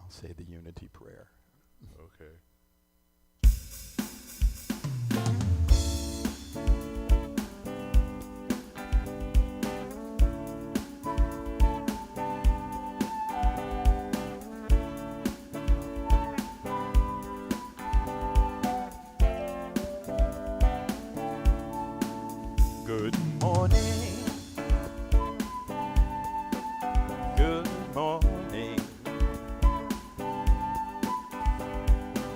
I'll say the unity prayer. Okay. Good morning. Good morning.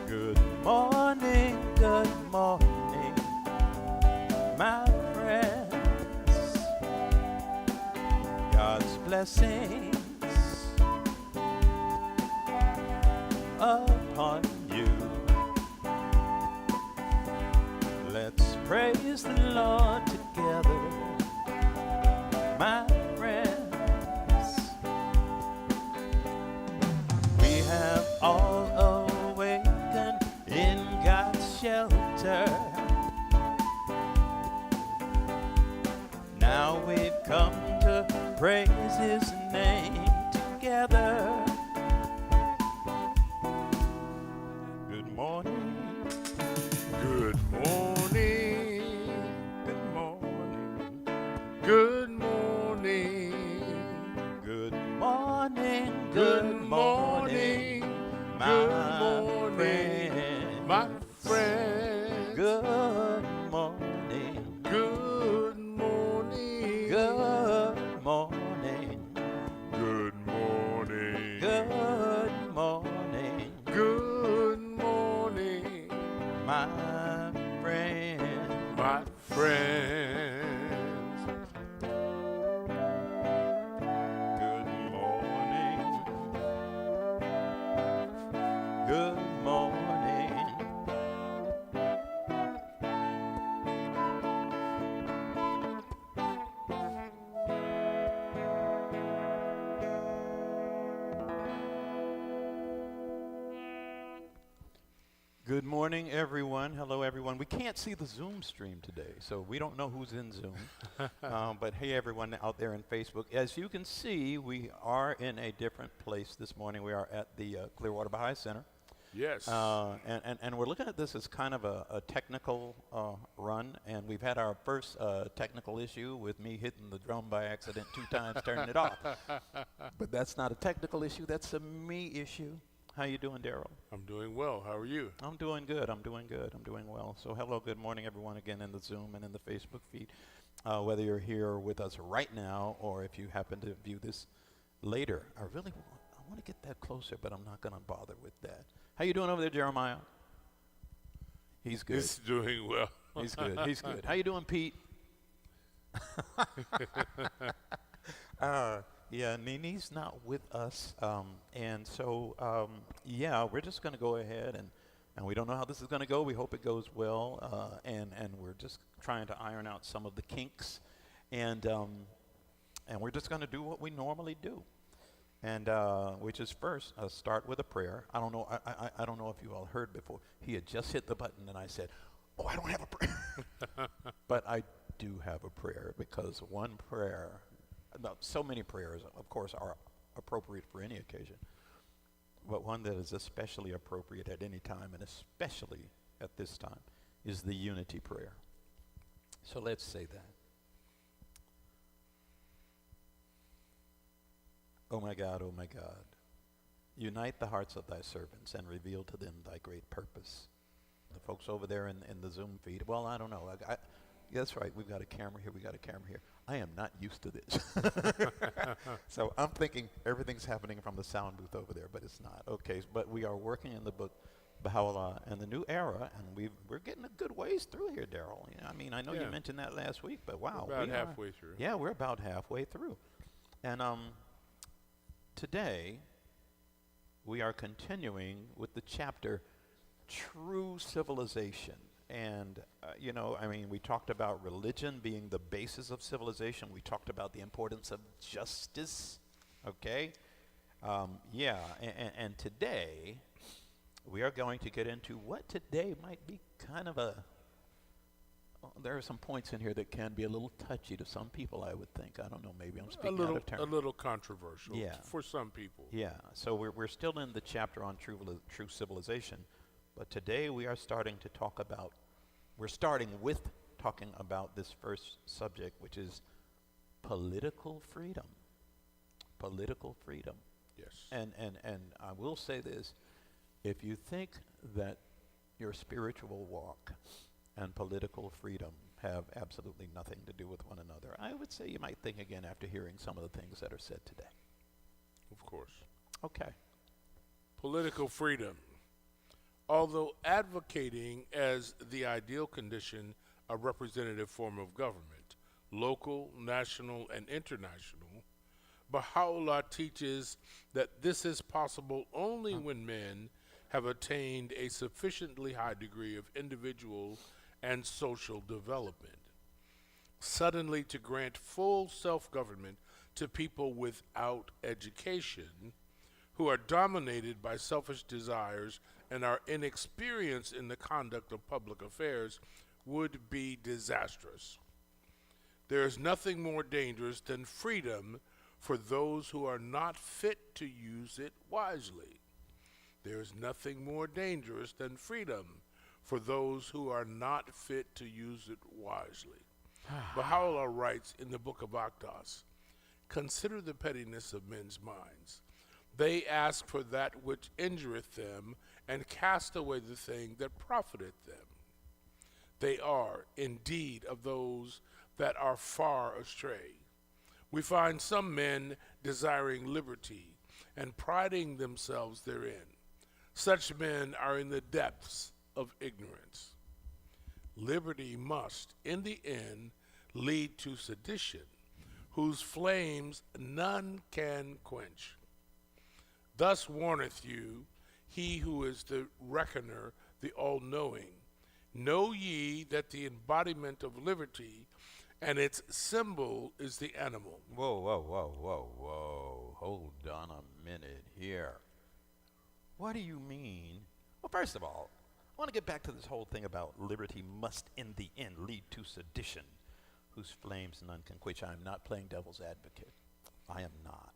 Good morning. Good morning, my friends. God's blessings upon you. Let's praise the Lord together, my friends. We have all awakened in God's shelter. Now we've come to praise His name together. Good morning. Good morning. Good morning. Good morning. Good morning. Good morning. my Good morning, my friends. friends. Good morning. Good morning. Good morning. Good morning. Good morning, Good morning, my friend. my friends. Good morning. Good morning. Good morning, everyone. Hello, everyone. We can't see the Zoom stream today, so we don't know who's in Zoom. But hey, everyone out there in Facebook. As you can see, we are in a different place this morning. We are at the Clearwater Baha'i Center. Yes. And we're looking at this as kind of a technical run, and we've had our first technical issue with me hitting the drum by accident 2 times, turning it off. But that's not a technical issue, that's a me issue. How you doing, Daryl? I'm doing well. How are you? I'm doing good. I'm doing well. So hello, good morning, everyone, again in the Zoom and in the Facebook feed. Whether you're here with us right now or if you happen to view this later, I want to get that closer, but I'm not going to bother with that. How you doing over there, Jeremiah? He's good. He's doing well. He's good. He's good. How you doing, Pete? Yeah, Nini's not with us, and so yeah, we're just going to go ahead and we don't know how this is going to go. We hope it goes well, and we're just trying to iron out some of the kinks, and we're just going to do what we normally do, and which is first start with a prayer. I don't know. I don't know if you all heard before. He had just hit the button, and I said, "Oh, I don't have a prayer," but I do have a prayer because one prayer. No, so many prayers, of course, are appropriate for any occasion, but one that is especially appropriate at any time, and especially at this time, is the unity prayer. So let's say that. O my God, unite the hearts of thy servants and reveal to them thy great purpose. The folks over there in the Zoom feed, well, I don't know. That's right, we've got a camera here, we got a camera here. I am not used to this. So I'm thinking everything's happening from the sound booth over there, but it's not. Okay, but we are working in the book Baha'u'llah and the New Era, and we're getting a good ways through here, Daryl. I mean, I know you mentioned that last week, but wow. We're about halfway through. Yeah, we're about halfway through. And today, we are continuing with the chapter, True Civilization. And, we talked about religion being the basis of civilization. We talked about the importance of justice, okay? And today, we are going to get into what today might be kind of there are some points in here that can be a little touchy to some people, I would think. I don't know, maybe I'm A speaking out little, of turn. a little controversial Yeah. for some people. Yeah, so we're still in the chapter on true civilization, but today we're starting with talking about this first subject, which is political freedom. Political freedom. Yes. And I will say this, if you think that your spiritual walk and political freedom have absolutely nothing to do with one another, I would say you might think again after hearing some of the things that are said today. Of course. Okay. Political freedom. Although advocating as the ideal condition a representative form of government, local, national, and international, Baha'u'llah teaches that this is possible only when men have attained a sufficiently high degree of individual and social development. Suddenly, to grant full self-government to people without education, who are dominated by selfish desires and are inexperienced in the conduct of public affairs, would be disastrous. There is nothing more dangerous than freedom for those who are not fit to use it wisely. There is nothing more dangerous than freedom for those who are not fit to use it wisely. Baha'u'llah writes in the book of Akdas, "Consider the pettiness of men's minds. They ask for that which injureth them, and cast away the thing that profiteth them. They are, indeed, of those that are far astray. We find some men desiring liberty and priding themselves therein. Such men are in the depths of ignorance. Liberty must, in the end, lead to sedition, whose flames none can quench. Thus warneth you he who is the reckoner, the all-knowing. Know ye that the embodiment of liberty and its symbol is the animal." Whoa, whoa, whoa, whoa, whoa. Hold on a minute here. What do you mean? Well, first of all, I want to get back to this whole thing about liberty must in the end lead to sedition, whose flames none can quench. I am not playing devil's advocate. I am not.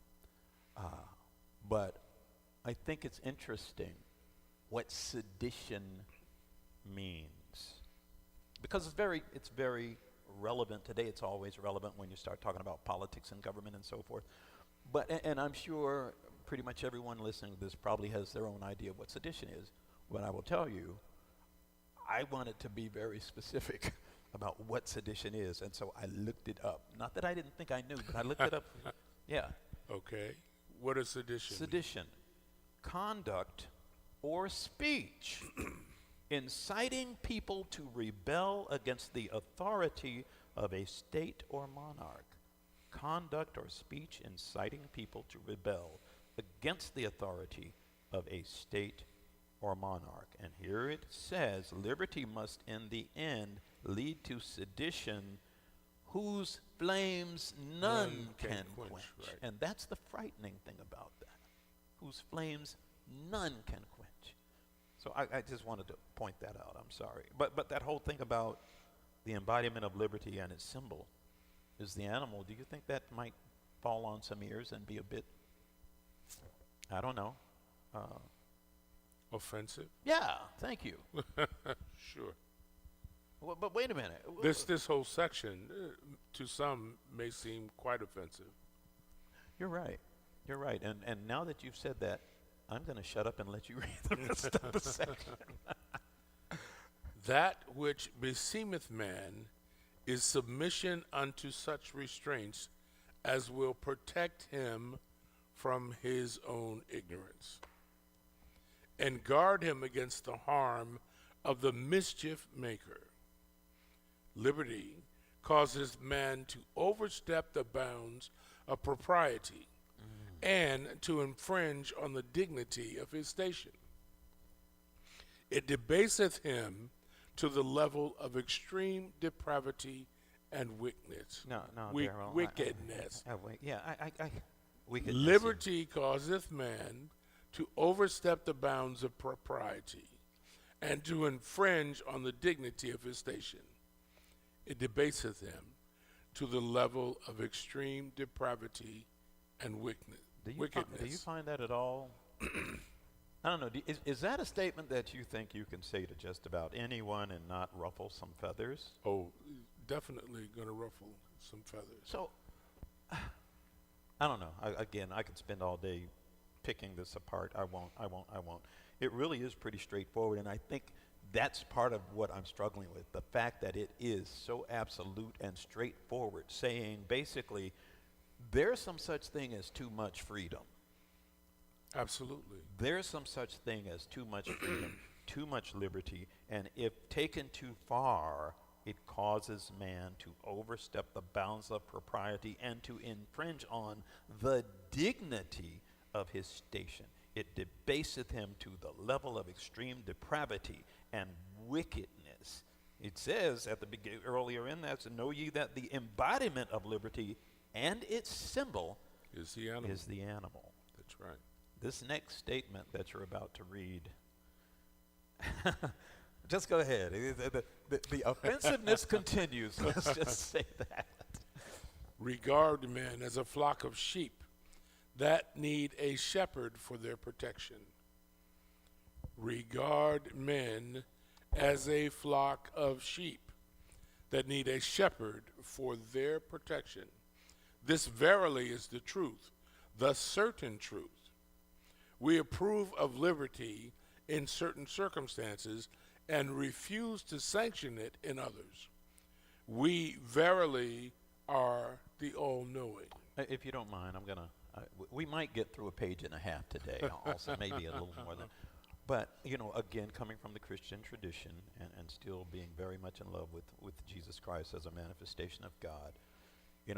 But I think it's interesting what sedition means, because it's very relevant today. It's always relevant when you start talking about politics and government and so forth. But and I'm sure pretty much everyone listening to this probably has their own idea of what sedition is. But I will tell you, I wanted to be very specific about what sedition is, and so I looked it up. Not that I didn't think I knew, but I looked it up. Yeah. Okay. What is sedition? Sedition, conduct or speech inciting people to rebel against the authority of a state or monarch. Conduct or speech inciting people to rebel against the authority of a state or monarch. And here it says, liberty must in the end lead to sedition, whose flames none can quench. Right. And that's the frightening thing about that, whose flames none can quench. So I just wanted to point that out. I'm sorry. But that whole thing about the embodiment of liberty and its symbol is the animal, do you think that might fall on some ears and be a bit, I don't know. Offensive? Yeah, thank you. Sure. Well, but wait a minute. This whole section, to some, may seem quite offensive. You're right. You're right. And now that you've said that, I'm going to shut up and let you read the rest of the section. That which beseemeth man is submission unto such restraints as will protect him from his own ignorance, and guard him against the harm of the mischief maker. Liberty causes man to overstep the bounds of propriety and to infringe on the dignity of his station. It debaseth him to the level of extreme depravity and wickedness. No, Darryl. Wickedness. Wickedness. Liberty causeth man to overstep the bounds of propriety and to infringe on the dignity of his station. it debaseth him to the level of extreme depravity and wickedness. Do you find that at all? I don't know. Is that a statement that you think you can say to just about anyone and not ruffle some feathers? Oh, definitely going to ruffle some feathers. So, I don't know. Again, I could spend all day picking this apart. I won't. It really is pretty straightforward, and I think that's part of what I'm struggling with. The fact that it is so absolute and straightforward, saying basically there's some such thing as too much freedom. Absolutely. There's some such thing as too much freedom, too much liberty, and if taken too far, it causes man to overstep the bounds of propriety and to infringe on the dignity of his station. It debaseth him to the level of extreme depravity and wickedness. It says at the earlier in that, so know ye that the embodiment of liberty and its symbol Is the animal. is the animal. That's right. This next statement that you're about to read, just go ahead. The offensiveness continues. Let's just say that. Regard men as a flock of sheep that need a shepherd for their protection. Regard men as a flock of sheep that need a shepherd for their protection. This verily is the truth, the certain truth. We approve of liberty in certain circumstances and refuse to sanction it in others. We verily are the all-knowing. If you don't mind, we might get through a page and a half today, also maybe a little more than. But, again, coming from the Christian tradition and still being very much in love with Jesus Christ as a manifestation of God,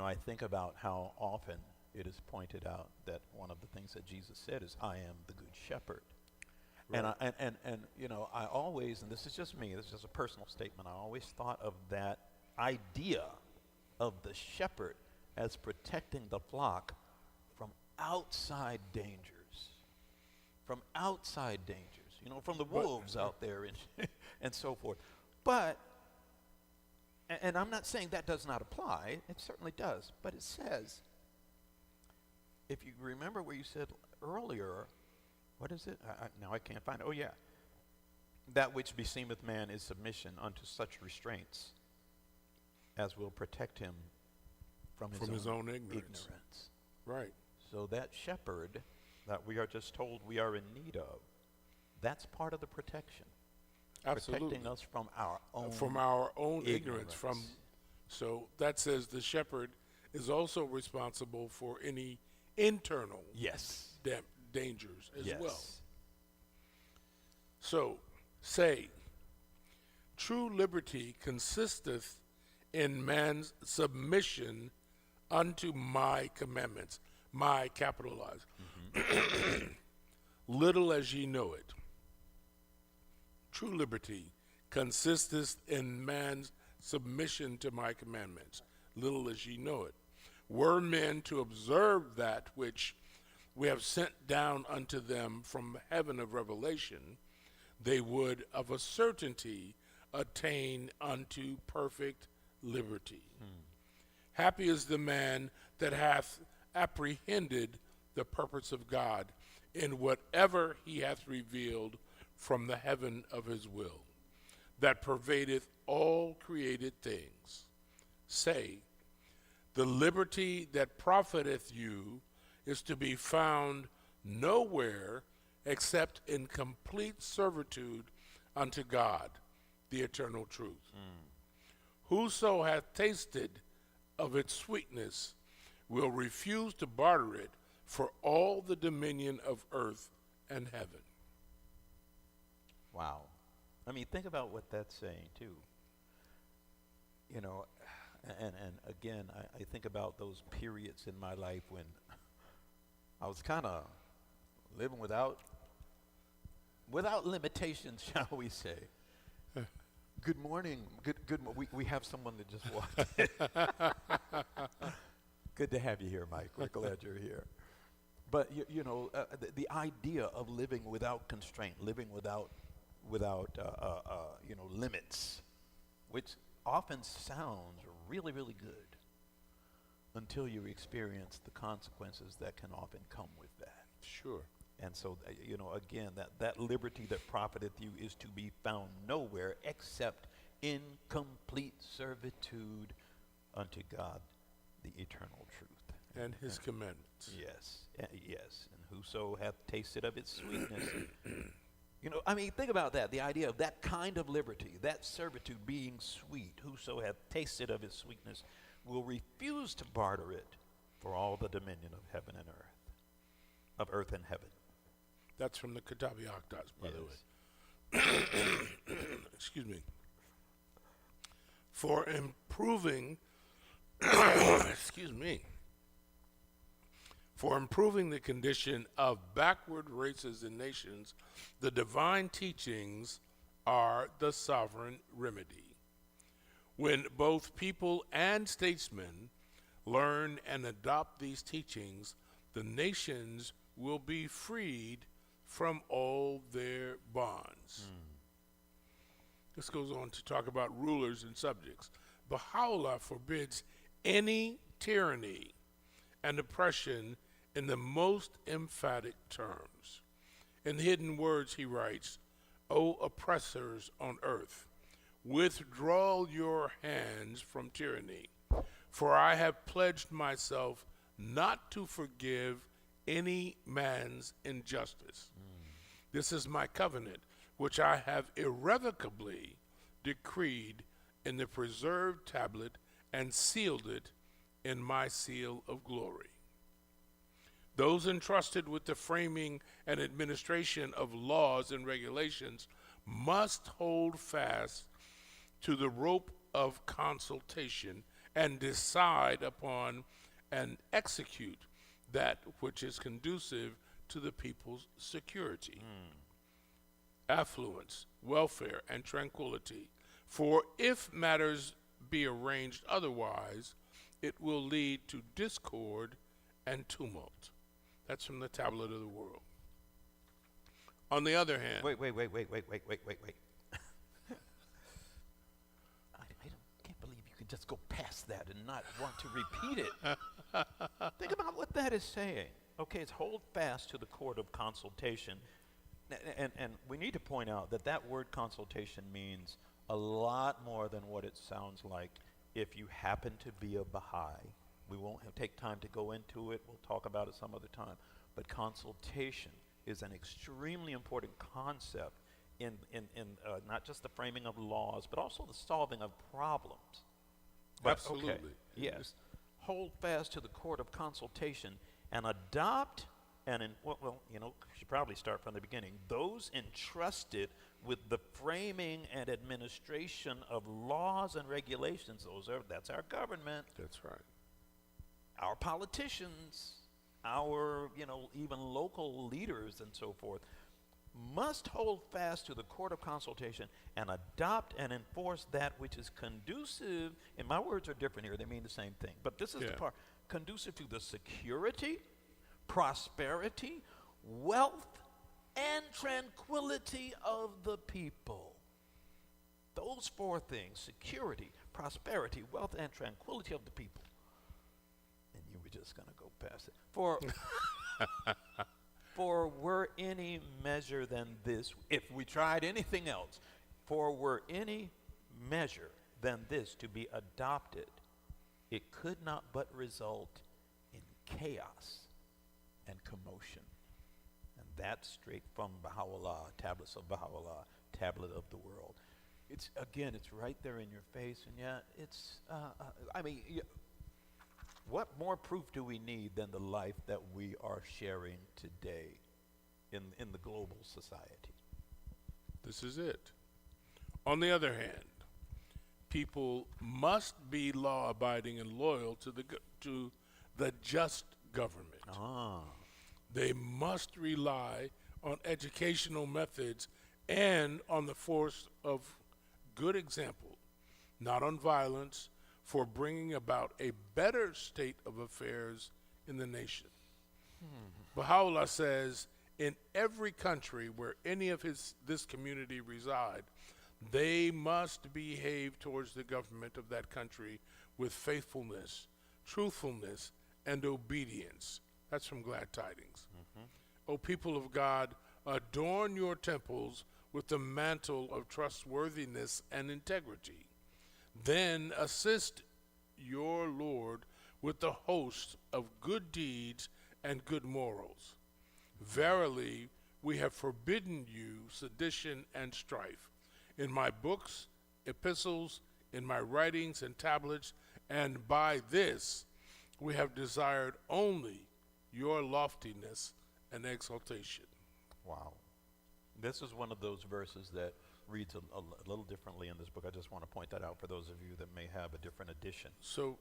I think about how often it is pointed out that one of the things that Jesus said is, I am the good shepherd. Right. I always, and this is just me, this is just a personal statement, I always thought of that idea of the shepherd as protecting the flock from outside dangers. From outside dangers, from the wolves out there and so forth. But, and I'm not saying that does not apply, it certainly does, but it says, if you remember where you said earlier, what is it? Now I can't find it. Oh, yeah. That which beseemeth man is submission unto such restraints as will protect him from his own ignorance. Right. So that shepherd that we are just told we are in need of, that's part of the protection. Absolutely. Protecting us from our own ignorance. So that says the shepherd is also responsible for any internal dangers as well. So say, true liberty consisteth in man's submission unto my commandments, my capitalized, little as ye know it. True liberty consisteth in man's submission to my commandments, little as ye know it. Were men to observe that which we have sent down unto them from heaven of revelation, they would of a certainty attain unto perfect liberty. Happy is the man that hath apprehended the purpose of God in whatever he hath revealed from the heaven of his will, that pervadeth all created things. Say, the liberty that profiteth you is to be found nowhere except in complete servitude unto God, the eternal truth. Whoso hath tasted of its sweetness will refuse to barter it for all the dominion of earth and heaven. Wow. I mean, think about what that's saying, too. And again, I think about those periods in my life when I was kind of living without limitations, shall we say. Good morning. We have someone that just walked in. Good to have you here, Mike. We're glad you're here. But the idea of living without constraint, living without limits, which often sounds really, really good until you experience the consequences that can often come with that. Sure. And so, again, that liberty that profiteth you is to be found nowhere except in complete servitude unto God, the eternal truth. And his commandments. Yes, yes. And whoso hath tasted of its sweetness. Think about that. The idea of that kind of liberty, that servitude being sweet. Whoso hath tasted of its sweetness will refuse to barter it for all the dominion of heaven and earth, of earth and heaven. That's from the Kitabi Akdas, by the way. Excuse me. For improving, excuse me, for improving the condition of backward races and nations, the divine teachings are the sovereign remedy. When both people and statesmen learn and adopt these teachings, the nations will be freed from all their bonds. This goes on to talk about rulers and subjects. Baha'u'llah forbids any tyranny and oppression in the most emphatic terms. In hidden words, he writes, O oppressors on earth, withdraw your hands from tyranny, for I have pledged myself not to forgive any man's injustice. This is my covenant, which I have irrevocably decreed in the preserved tablet and sealed it in my seal of glory. Those entrusted with the framing and administration of laws and regulations must hold fast to the rope of consultation and decide upon and execute that which is conducive to the people's security, affluence, welfare, and tranquility. For if matters be arranged otherwise, it will lead to discord and tumult. That's from the Tablet of the World. On the other hand, Wait. I can't believe you could just go past that and not want to repeat it. Think about what that is saying. Okay, it's hold fast to the court of consultation. And we need to point out that word consultation means a lot more than what it sounds like. If you happen to be a Baha'i, we won't take time to go into it. We'll talk about it some other time. But consultation is an extremely important concept in not just the framing of laws, but also the solving of problems. But, absolutely. Okay, yes. Hold fast to the court of consultation and adopt should probably start from the beginning. Those entrusted with the framing and administration of laws and regulations, that's our government. That's right. Our politicians, our, even local leaders and so forth, must hold fast to the court of consultation and adopt and enforce that which is conducive, and my words are different here, they mean the same thing, but this is the part, conducive to the security, prosperity, wealth, and tranquility of the people. Those four things, security, prosperity, wealth, and tranquility of the people. And you were just going to go past it. For were any measure than this, if we tried anything else, for were any measure than this to be adopted, it could not but result in chaos and commotion. And that's straight from Baha'u'llah, Tablets of Baha'u'llah, Tablet of the World. It's right there in your face, and yet it's, what more proof do we need than the life that we are sharing today in the global society? This is it. On the other hand, people must be law-abiding and loyal to the just government. They must rely on educational methods and on the force of good example, not on violence, for bringing about a better state of affairs in the nation. Baha'u'llah says, in every country where any of this community reside, They must behave towards the government of that country with faithfulness, truthfulness, and obedience. That's from Glad Tidings. O people of God, adorn your temples with the mantle of trustworthiness and integrity. Then assist your Lord with the host of good deeds and good morals. Verily, we have forbidden you sedition and strife. In my books, epistles, in my writings and tablets, and by this we have desired only your loftiness and exaltation. Wow. This is one of those verses that reads a little differently in this book. I just want to point that out for those of you that may have a different edition. So,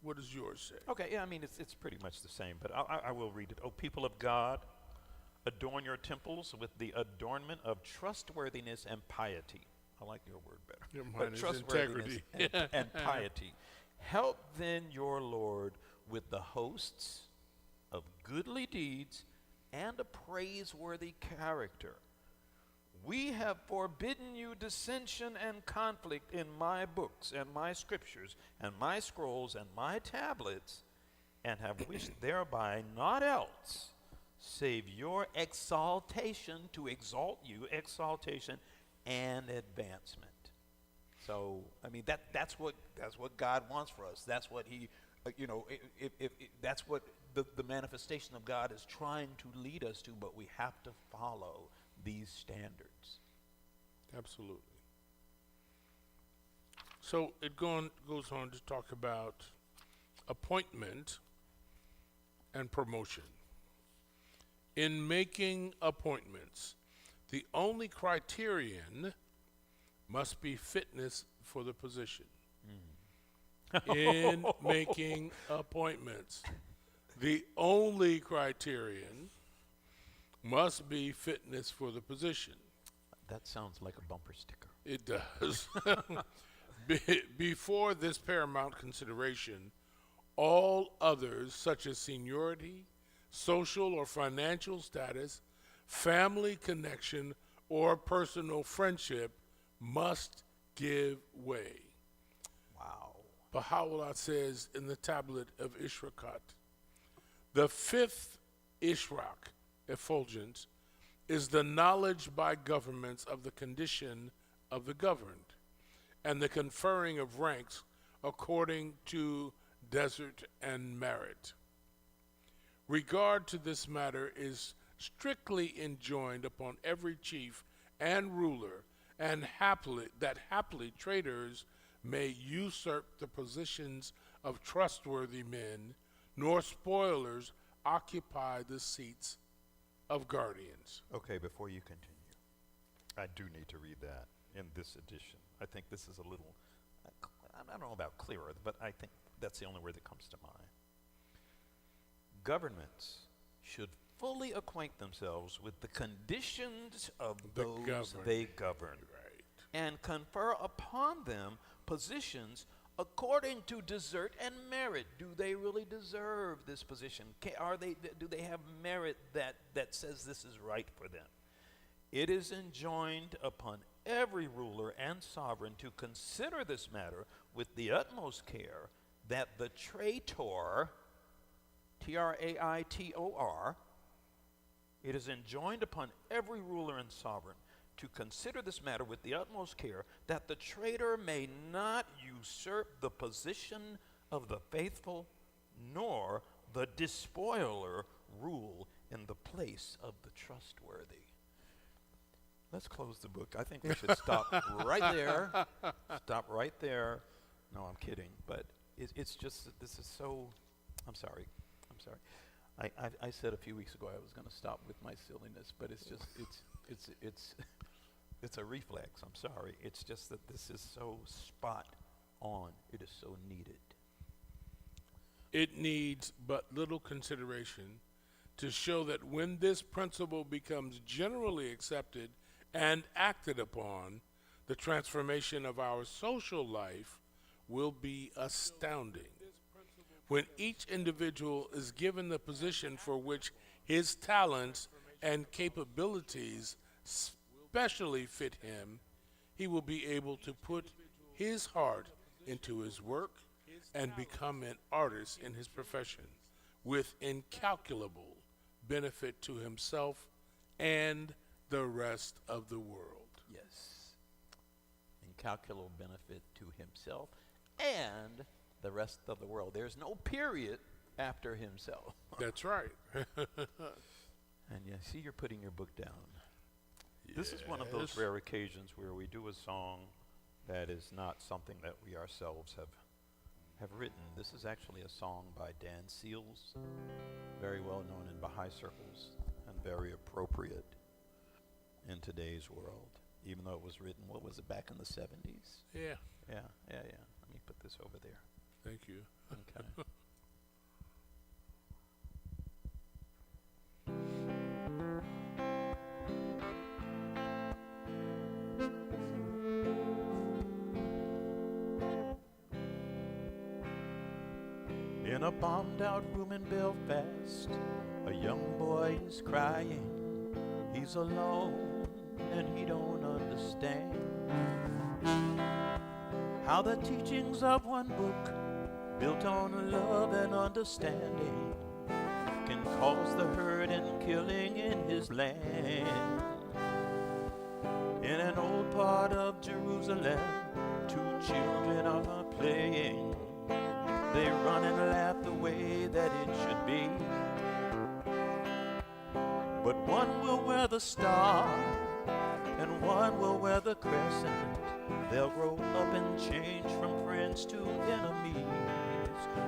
what does yours say? Okay, yeah, I mean, it's pretty much the same, but I will read it. O people of God, adorn your temples with the adornment of trustworthiness and piety. I like your word better. Yeah, But mine is trustworthiness integrity. and piety. Help then your Lord with the hosts of goodly deeds and a praiseworthy character. We have forbidden you dissension and conflict in my books and my scriptures and my scrolls and my tablets, and have wished thereby not else save your exaltation, to exalt you, exaltation and advancement. So, I mean, that's what God wants for us. That's what He, if that's what the manifestation of God is trying to lead us to. But we have to follow these standards. Absolutely. So it goes on to talk about appointment and promotion. In making appointments, the only criterion must be fitness for the position. In making appointments, the only criterion must be fitness for the position. That sounds like a bumper sticker. It does. Before this paramount consideration, all others, such as seniority, social or financial status, family connection, or personal friendship, must give way. Wow. Baha'u'llah says in the tablet of Ishrakat, the fifth Ishraq, effulgence, is the knowledge by governments of the condition of the governed, and the conferring of ranks according to desert and merit. Regard to this matter is strictly enjoined upon every chief and ruler, and happily traitors may usurp the positions of trustworthy men, nor spoilers occupy the seats of guardians. Okay, before you continue, I do need to read that in this edition. I think this is a little, I don't know about clearer, but I think that's the only word that comes to mind. Governments should fully acquaint themselves with the conditions of those they govern, and confer upon them positions according to desert and merit. Do they really deserve this position? Do they have merit that says this is right for them? It is enjoined upon every ruler and sovereign to consider this matter with the utmost care, that the traitor, Traitor, it is enjoined upon every ruler and sovereign to consider this matter with the utmost care, that the traitor may not usurp the position of the faithful, nor the despoiler rule in the place of the trustworthy. Let's close the book. I think we should stop right there. Stop right there. No, I'm kidding, but it's just that this is so. I'm sorry. I said a few weeks ago I was going to stop with my silliness, but it's just it's a reflex. I'm sorry. It's just that this is so spot on. It is so needed. It needs but little consideration to show that when this principle becomes generally accepted and acted upon, the transformation of our social life will be astounding. When each individual is given the position for which his talents and capabilities specially fit him, he will be able to put his heart into his work and become an artist in his profession with incalculable benefit to himself and the rest of the world. Yes. Incalculable benefit to himself and the rest of the world. There's no period after himself. That's right. And you see, you're putting your book down. This is one of those rare occasions where we do a song that is not something that we ourselves have written. This is actually a song by Dan Seals, very well known in Baha'i circles and very appropriate in today's world, even though it was written, what was it, back in the 70s? Yeah. Yeah. Let me put this over there. Thank you. Okay. In a bombed out room in Belfast, a young boy is crying. He's alone and he don't understand how the teachings of one book, built on love and understanding, can cause the hurt and killing in his land. In an old part of Jerusalem, two children are playing. They run and laugh the way that it should be. But one will wear the star and one will wear the crescent. They'll grow up and change from friends to enemies,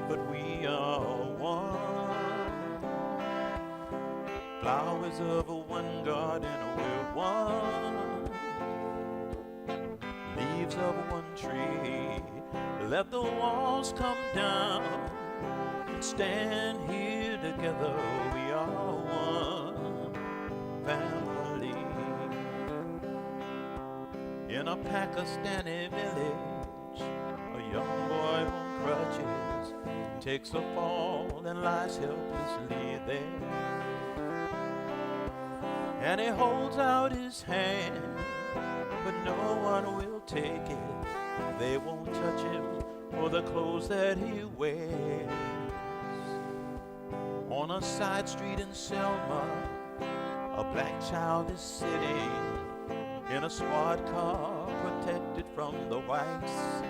but we are one. Flowers of a one garden, we're one. Leaves of one tree, let the walls come down and stand here together. We are one family. In a Pakistani village, a young boy on crutches takes a fall and lies helplessly there. And he holds out his hand, but no one will take it. They won't touch him or the clothes that he wears. On a side street in Selma, a black child is sitting in a squad car protected from the whites,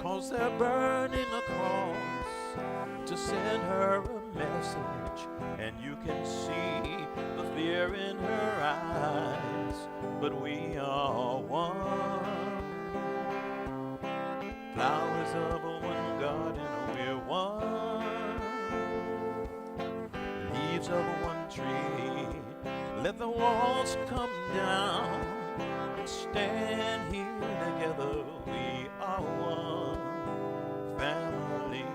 'cause they're burning a cross to send her a message, and you can see the fear in her eyes, but we are one. Flowers of a one garden, we're one. Leaves of a one tree, let the walls come down and stand here together. We are one family.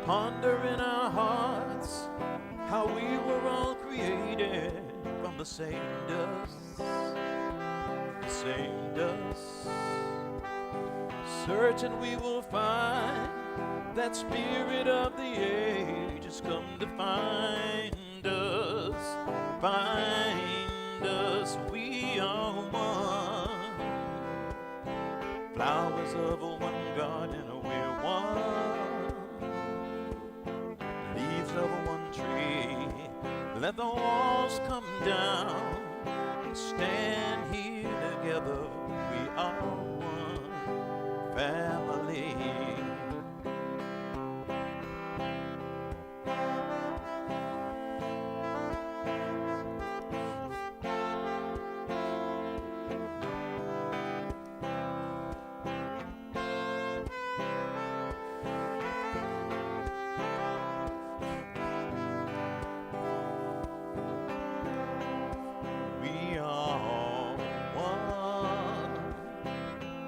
Ponder in our hearts how we were all created from the same dust, the same dust. Search and we will find that spirit of the ages come to find us, find us. We are one. Flowers of a one garden, we're one. Leaves of a one tree, let the walls come down and stand here together. We are one family.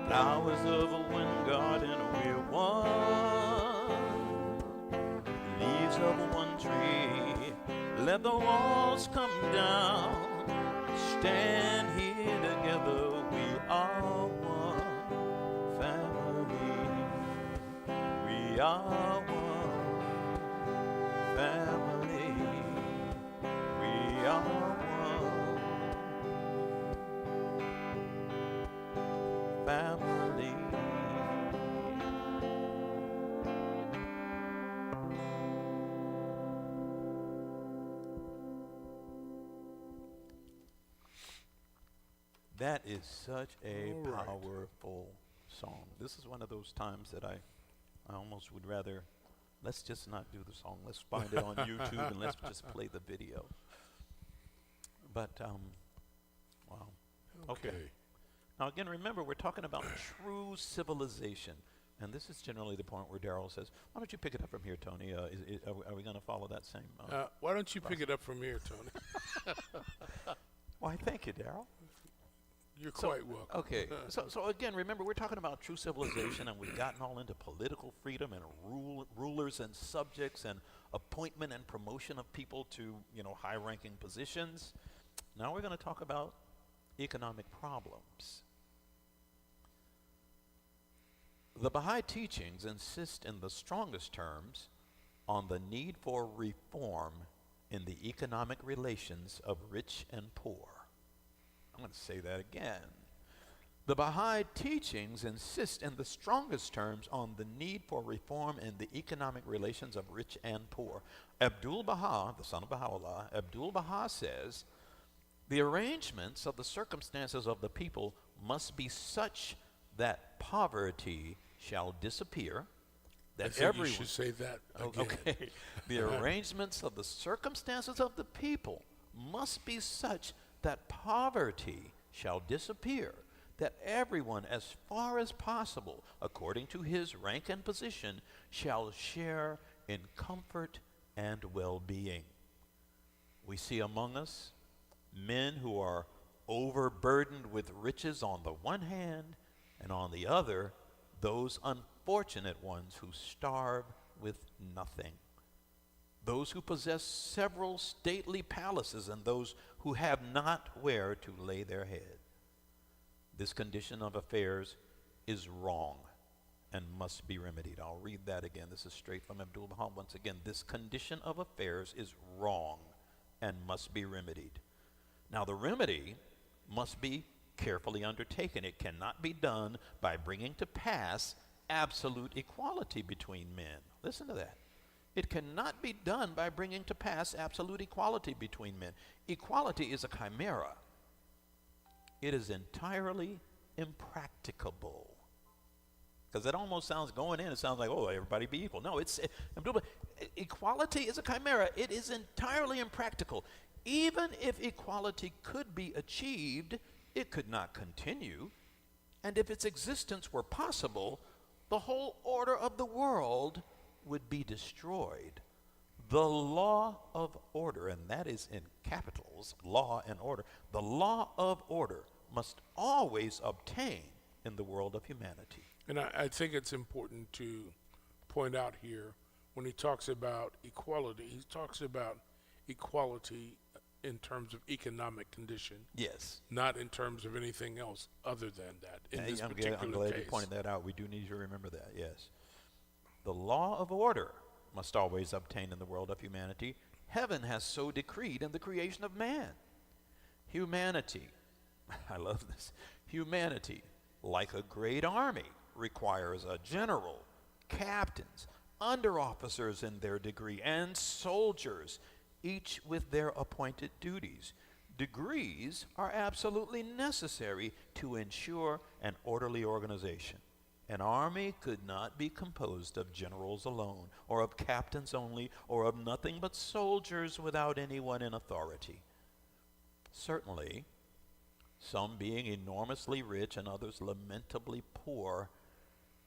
Flowers of a one garden, we're one. Leaves of a one tree, let the walls come down. Stand here together, we are one family. We are one family. We are one That is such a All right. powerful song. This is one of those times that I almost would rather, let's just not do the song. Let's find it on YouTube and let's just play the video. But, wow. Okay. Now, again, remember, we're talking about true civilization. And this is generally the point where Darrell says, why don't you pick it up from here, Tony? Are we going to follow that same? Why don't you pick it up from here, Tony? Why, thank you, Darrell. You're quite welcome. Okay, so again, remember, we're talking about true civilization, and we've gotten all into political freedom and rulers and subjects and appointment and promotion of people to, high-ranking positions. Now we're going to talk about economic problems. The Baha'i teachings insist in the strongest terms on the need for reform in the economic relations of rich and poor. I'm going to say that again. The Baha'i teachings insist in the strongest terms on the need for reform in the economic relations of rich and poor. Abdul-Baha, the son of Baha'u'llah, Abdul-Baha says, the arrangements of the circumstances of the people must be such that poverty shall disappear, I think you should say that again. Okay. The arrangements of the circumstances of the people must be such that poverty shall disappear, that everyone, as far as possible, according to his rank and position, shall share in comfort and well-being. We see among us men who are overburdened with riches on the one hand, and on the other, those unfortunate ones who starve with nothing. Those who possess several stately palaces and those who have not where to lay their head. This condition of affairs is wrong and must be remedied. I'll read that again. This is straight from Abdul-Baha once again. This condition of affairs is wrong and must be remedied. Now, the remedy must be carefully undertaken. It cannot be done by bringing to pass absolute equality between men. Listen to that. It cannot be done by bringing to pass absolute equality between men. Equality is a chimera. It is entirely impracticable. Because it almost sounds, going in, it sounds like, oh, everybody be equal. No, equality is a chimera. It is entirely impractical. Even if equality could be achieved, it could not continue. And if its existence were possible, the whole order of the world would be destroyed. The law of order, and that is in capitals, law and order, the law of order must always obtain in the world of humanity. And I think it's important to point out here, when he talks about equality, he talks about equality in terms of economic condition. Yes. Not in terms of anything else other than that. In this I'm particular glad case. you pointed that out. We do need you to remember that, yes. The law of order must always obtain in the world of humanity. Heaven has so decreed in the creation of man. Humanity, I love this, humanity, like a great army, requires a general, captains, under-officers in their degree, and soldiers, each with their appointed duties. Degrees are absolutely necessary to ensure an orderly organization. An army could not be composed of generals alone, or of captains only, or of nothing but soldiers without anyone in authority. Certainly, some being enormously rich and others lamentably poor,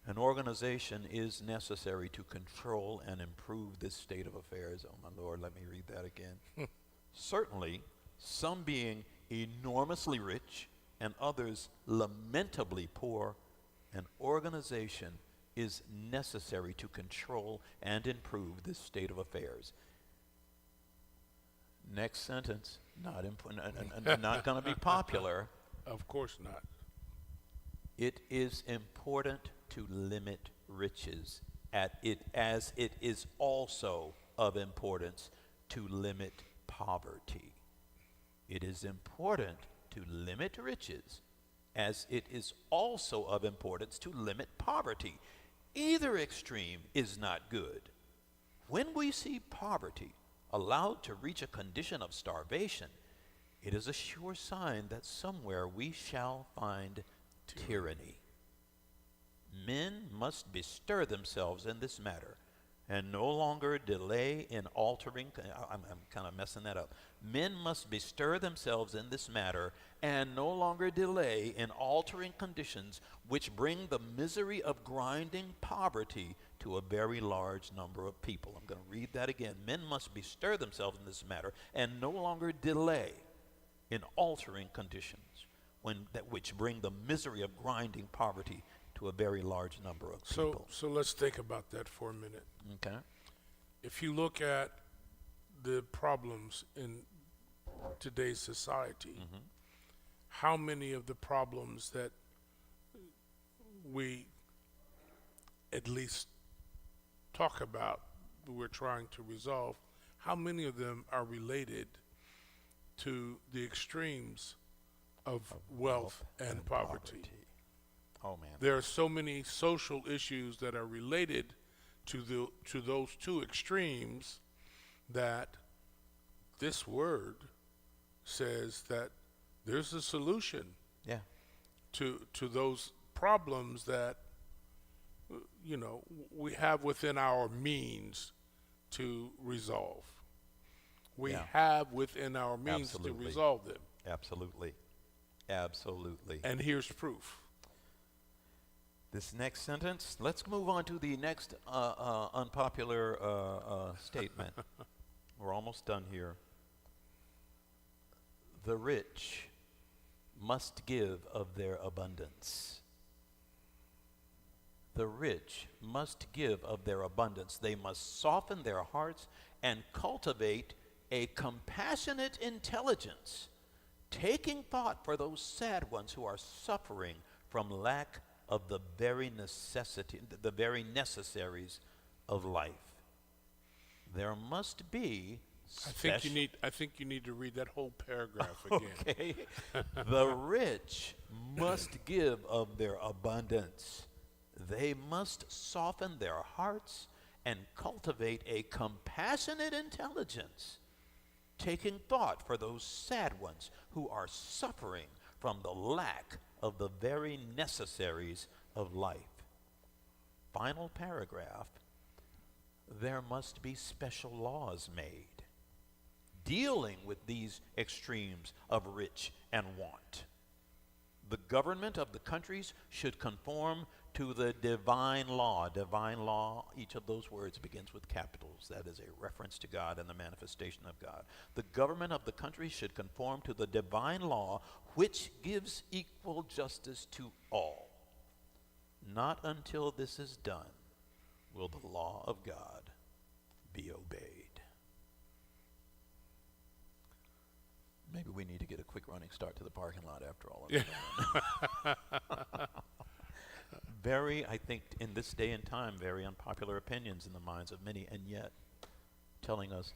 an organization is necessary to control and improve this state of affairs. Oh, my Lord, let me read that again. Certainly, some being enormously rich and others lamentably poor, an organization is necessary to control and improve this state of affairs. Next sentence, not going to be popular. Of course not. It is important to limit riches as it is also of importance to limit poverty. It is important to limit riches as it is also of importance to limit poverty. Either extreme is not good. When we see poverty allowed to reach a condition of starvation, it is a sure sign that somewhere we shall find tyranny. Men must bestir themselves in this matter and no longer delay in altering. I'm kind of messing that up. Men must bestir themselves in this matter and no longer delay in altering conditions which bring the misery of grinding poverty to a very large number of people. I'm going to read that again. Men must bestir themselves in this matter and no longer delay in altering conditions which bring the misery of grinding poverty to a very large number of people. So let's think about that for a minute. Okay. If you look at the problems in today's society, how many of the problems that we at least talk about, we're trying to resolve, how many of them are related to the extremes of wealth and poverty? Oh man. There are so many social issues that are related to those two extremes that this word says that there's a solution Yeah. to those problems that we have within our means to resolve. We have within our means to resolve them. Absolutely. Absolutely. And here's proof. This next sentence, let's move on to the next unpopular statement. We're almost done here. The rich must give of their abundance. The rich must give of their abundance. They must soften their hearts and cultivate a compassionate intelligence, taking thought for those sad ones who are suffering from lack of the very necessaries of life. There must be I think you need to read that whole paragraph again. Okay. The rich must give of their abundance. They must soften their hearts and cultivate a compassionate intelligence, taking thought for those sad ones who are suffering from the lack of the very necessaries of life. Final paragraph. There must be special laws made dealing with these extremes of rich and want. The government of the countries should conform to the divine law. Divine law, each of those words begins with capitals. That is a reference to God and the manifestation of God. The government of the country should conform to the divine law, which gives equal justice to all. Not until this is done will the law of God be obeyed. Maybe we need to get a quick running start to the parking lot after all of that. Very, I think, in this day and time, very unpopular opinions in the minds of many, and yet telling us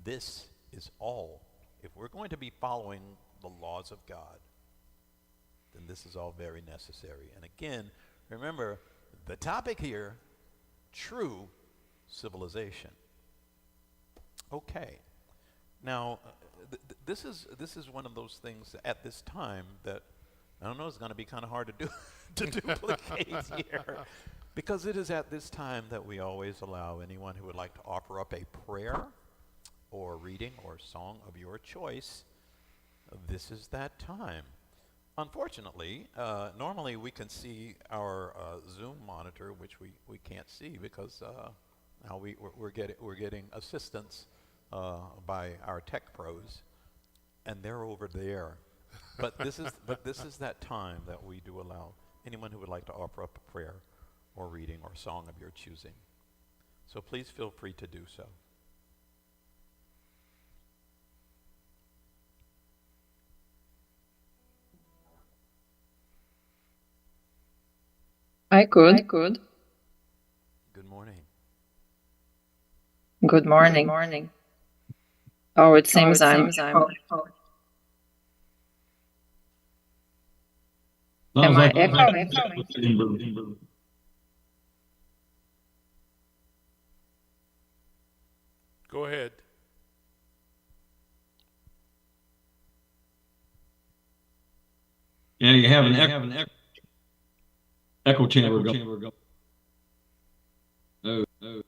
this is all. If we're going to be following the laws of God, then this is all very necessary. And again, remember, the topic here, true civilization. Okay. Now, this is one of those things at this time that I don't know, it's going to be kind of hard to do to duplicate here, because it is at this time that we always allow anyone who would like to offer up a prayer or reading or song of your choice. This is that time. Unfortunately, normally we can see our Zoom monitor, which we can't see because now we're getting assistance by our tech pros, and they're over there. But this is that time that we do allow anyone who would like to offer up a prayer or reading or song of your choosing. So please feel free to do so. I could. Good morning. Good morning. Oh, it seems I'm. Am I echoing? Go ahead. Yeah, you have an echo chamber going. Oh, oh.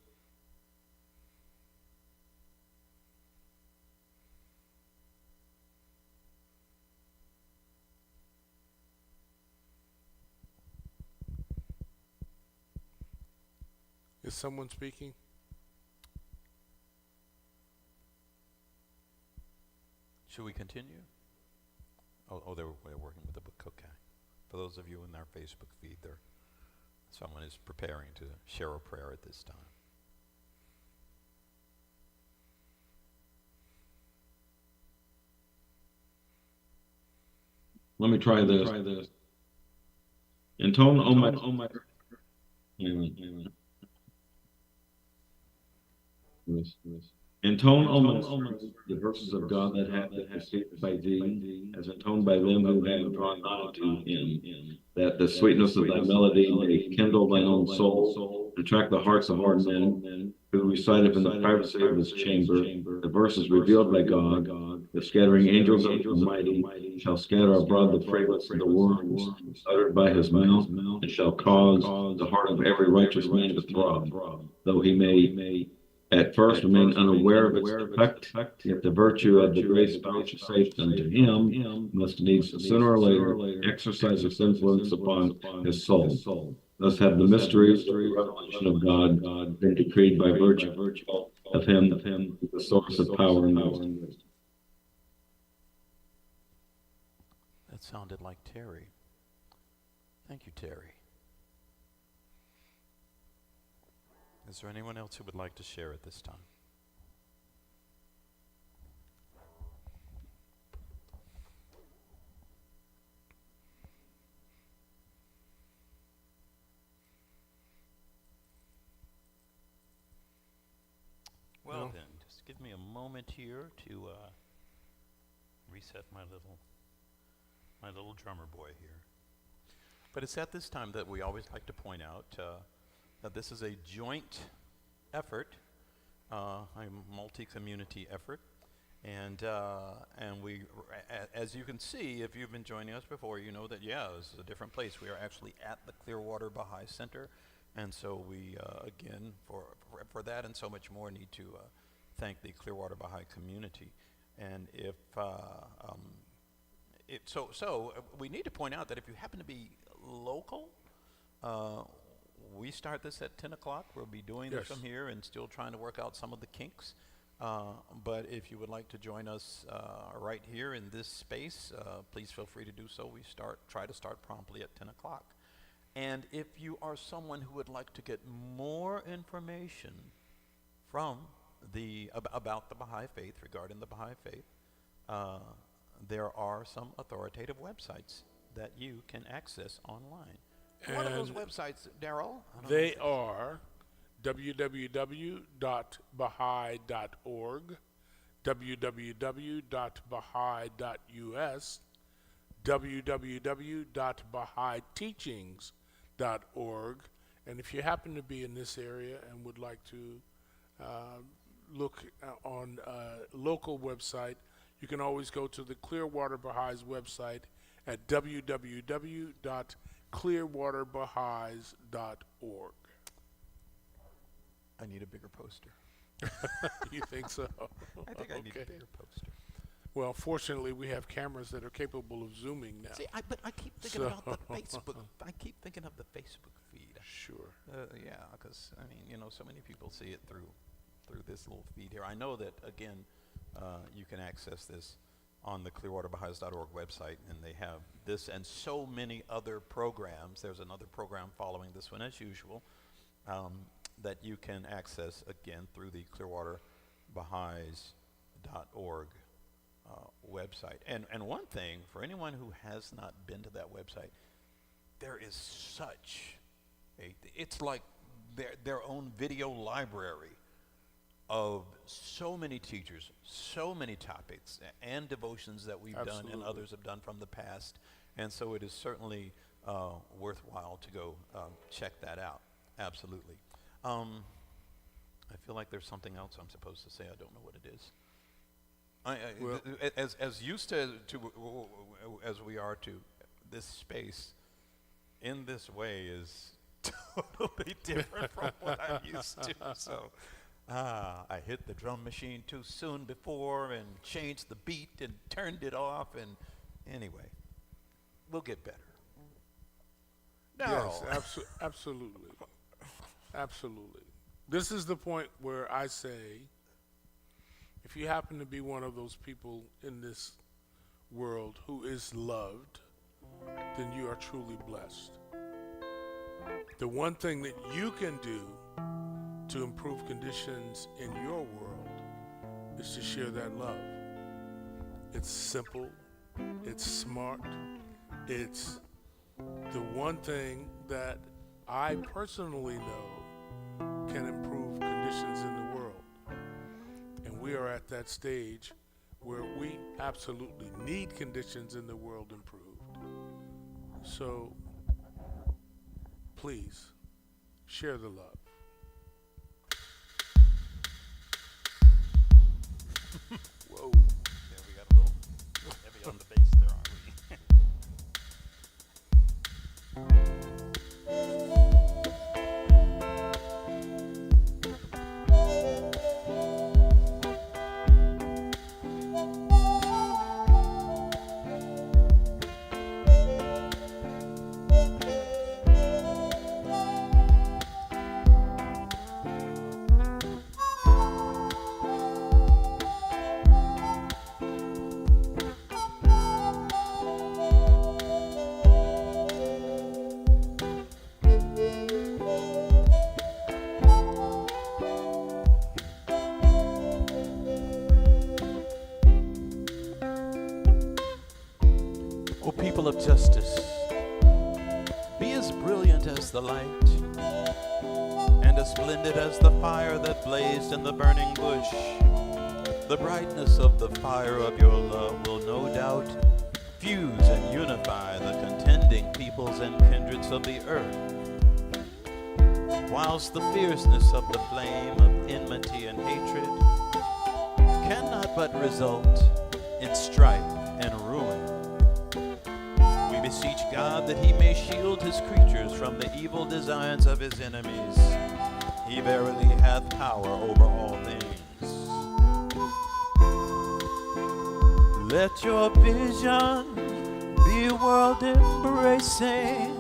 Is someone speaking? Should we continue? Oh, they're working with the book. Okay. For those of you in our Facebook feed, someone is preparing to share a prayer at this time. Let me try this. Intone on my. Wait a minute. Intone on my strings the verses of God that have been received by thee, as intoned by them who have drawn nigh to him, that the sweetness of thy melody may kindle thine own soul, attract the hearts of our men, who reciteth in the privacy of his chamber, the verses revealed by God, the scattering angels of the Almighty shall scatter abroad the fragrance of the words uttered by his mouth, and shall cause the heart of every righteous man to throb, though he may at first remain unaware of its effect, yet the virtue of the grace vouchsafed unto him must needs sooner or later exercise its influence upon his soul. Thus have the mysteries of the revelation of God been decreed by virtue of him, the source of power and wisdom. That sounded like Terry. Thank you, Terry. Is there anyone else who would like to share at this time? Well No. then, just give me a moment here to reset my little drummer boy here. But it's at this time that we always like to point out that this is a joint effort, a multi-community effort, and as you can see, if you've been joining us before, you know that this is a different place. We are actually at the Clearwater Baha'i Center, and so we again for that and so much more need to thank the Clearwater Baha'i community. And we need to point out that if you happen to be local, we start this at 10 o'clock. We'll be doing this Yes. from here and still trying to work out some of the kinks. But if you would like to join us right here in this space, please feel free to do so. We try to start promptly at 10 o'clock. And if you are someone who would like to get more information from about the Baha'i Faith, regarding the Baha'i Faith, there are some authoritative websites that you can access online. What are those And websites, Daryl? I don't know they if it's- are www.baha'i.org, www.baha'i.us, www.bahaiteachings.org. And if you happen to be in this area and would like to look on a local website, you can always go to the Clearwater Baha'is website at www.clearwaterbaha'is.org. I need a bigger poster. You think so? I think I need a Okay. bigger poster. Well, fortunately, we have cameras that are capable of zooming now. See, but I keep thinking So- about the Facebook. I keep thinking of the Facebook feed. Sure. Yeah, because I mean, so many people see it through this little feed here. I know that again, you can access this on the clearwaterbaha'is.org website, and they have this and so many other programs. There's another program following this one as usual that you can access again through the clearwaterbaha'is.org website. And one thing, for anyone who has not been to that website, there is it's like their own video library of so many teachers, so many topics, and devotions that we've done and Absolutely. others have done from the past. And so it is certainly worthwhile to go check that out. Absolutely. I feel like there's something else I'm supposed to say. I don't know what it is. Well- As used to as we are to this space in this way is totally different from what I'm used to. So I hit the drum machine too soon before and changed the beat and turned it off. And anyway, we'll get better. No. Yes, absolutely. Absolutely. This is the point where I say, if you happen to be one of those people in this world who is loved, then you are truly blessed. The one thing that you can do to improve conditions in your world is to share that love. It's simple, it's smart, it's the one thing that I personally know can improve conditions in the world. And we are at that stage where we absolutely need conditions in the world improved. So please share the love. Whoa. Yeah, we got a little heavy on the bass there, aren't we? O people of justice, be as brilliant as the light, and as splendid as the fire that blazed in the burning bush. The brightness of the fire of your love will no doubt fuse and unify the contending peoples and kindreds of the earth, whilst the fierceness of the flame of enmity and hatred cannot but result in strife and ruin. We beseech God that he may shield his creatures from the evil designs of his enemies. He verily hath power over all things. Let your vision be world embracing.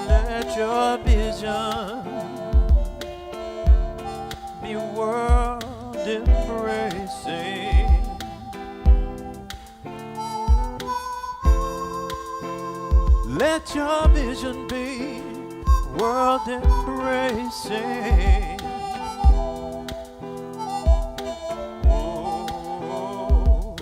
Let your vision be world embracing. Let your vision be world embracing. Oh.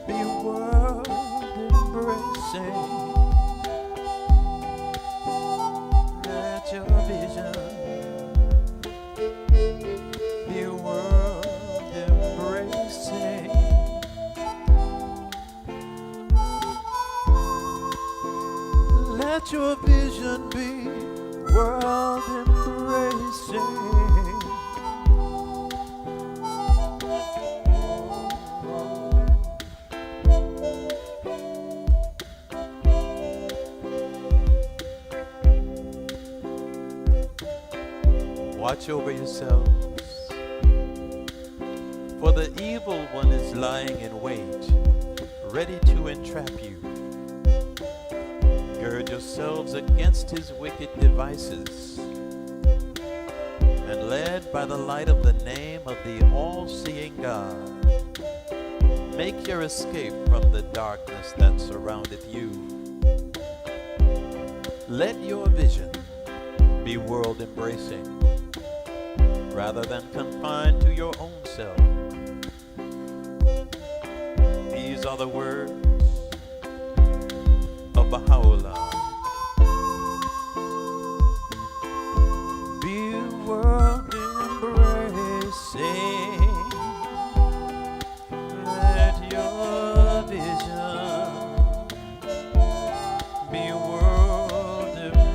Be world embracing. Let your vision be world embracing. Let your vision be world embracing. Watch over yourselves, for the evil one is lying in wait, ready to entrap you. Gird yourselves against his wicked devices, and led by the light of the name of the all-seeing God, make your escape from the darkness that surroundeth you. Let your vision be world-embracing, rather than confined to your own self. These are the words of Baha'u'llah. Be world embracing. Let your vision be world embracing.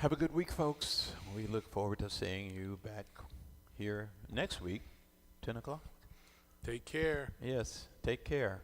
Have a good week, folks. We look forward to seeing you back here next week, 10 o'clock. Take care. Yes, take care.